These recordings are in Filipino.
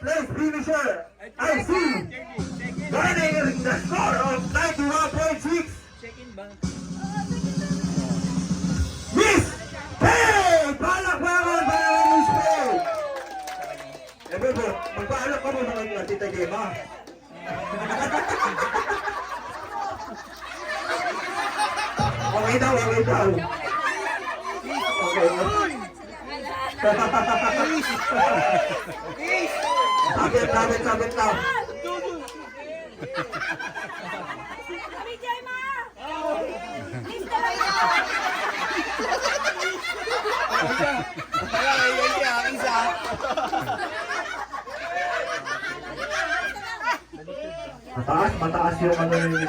place finisher, IC, running the score of 91.6. Miss Pay! Palakpakan para kay Miss Pay! Eh, Bebo, magpaalak ka muna kay Tita Gemma. Okay daw, okay daw. Okay. Sabit daw. Kami Gemma! Mataas yung ano yun.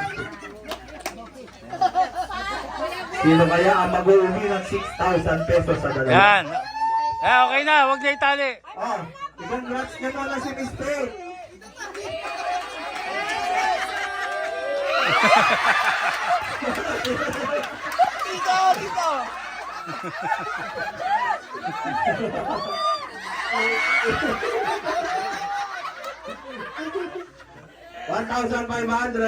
Sino kaya ang mag-uwi ng 6,000 pesos sa dalawa? Yan. Eh, okay na. Huwag na itali. Oh, congrats nyo na si Miss Pay. Dito! 1,500.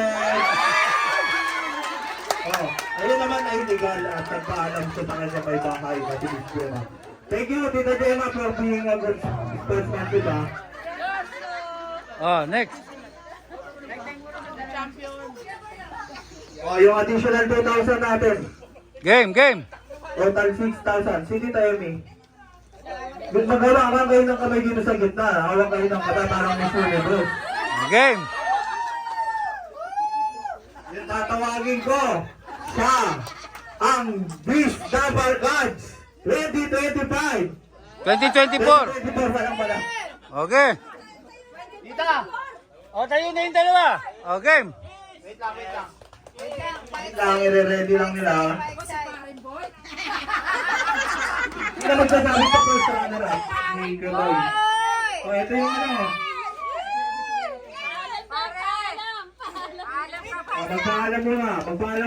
Oh, ayun naman ay legal at nagpaalam ko sa kanya may bahay na si Miss Gemma. Thank you, Tita Gemma, for being a good sportsman, diba? Oh, next. Oh, yung additional 2,000 natin. Game. Total 6,000. Si Tita Emi. Magawa ka kayo ng kamay dito sa gitna. Hawak kayo ng kata parang Miss Universe. Game. Yung tatawagin ko, siya ang Miss Double Gods 2025. 2024. 2024 pa lang pala. Okay. Dita! O, tayo na yung dalawa. O, game. Wait lang. Wait lang, i-ready lang nila. Hindi na magsasabi pa first sa kanila. Ni Kaboy. O, ito yung ano. O, magpaalam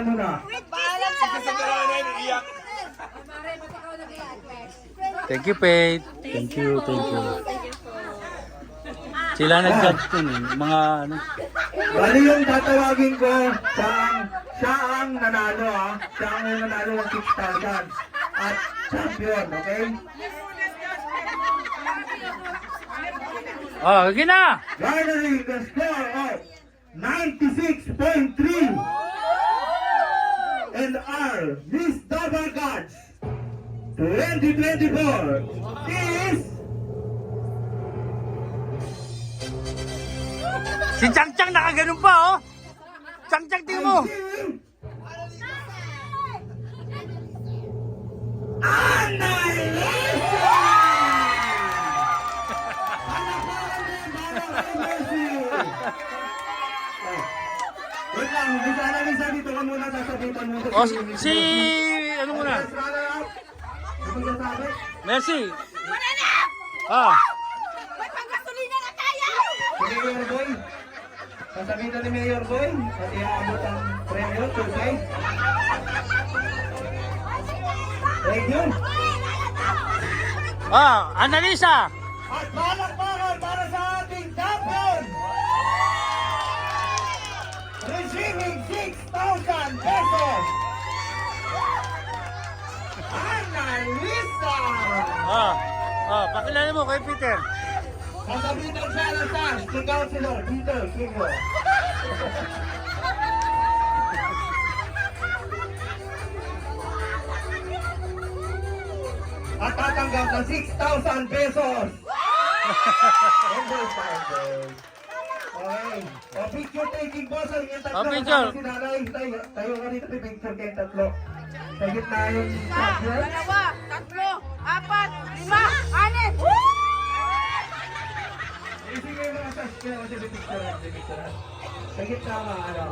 mo na. Thank you, Pate. Thank you. Sila nag-judge dun eh. Mga ano. Bali yung tatawagin ko, siya ang nanalo ha. Siya ang nanalo ng 6,000 at champion, okay? Oh, sige na. Garnering the score of 96.3 and our Miss Double Gods 2024 is Si Chang Chang nakaganon pa, oh. Chang Chang, tingnan mo. Wait lang, bisa na Lisa dito ka muna sasabitan mo. O, si... Ano muna? Mercy. Ah. May panggasolina na tayo! Si Mayor Boy. Sasabitan ni Mayor Boy. At iaabot ang premyo, surprise. Thank you. Ah, Annalisa. At palakpakan para sa ating champion! Receiving 6,000 pesos! Annalisa! Pakilala mo kay Peter. Sasabitan siya ng task si Councilor Peter Kingo. At tatanggap ng 6,000 pesos! Okay. O, picture taking po sa inyong tatlo. Picture. Si nanay, tayo ka dito, picture kayong tatlo. Sa gitna yung champion. 2, 3, 4, 5, 6. Sige mga sas, kaya kasi picture. Sa gitna ka, ano.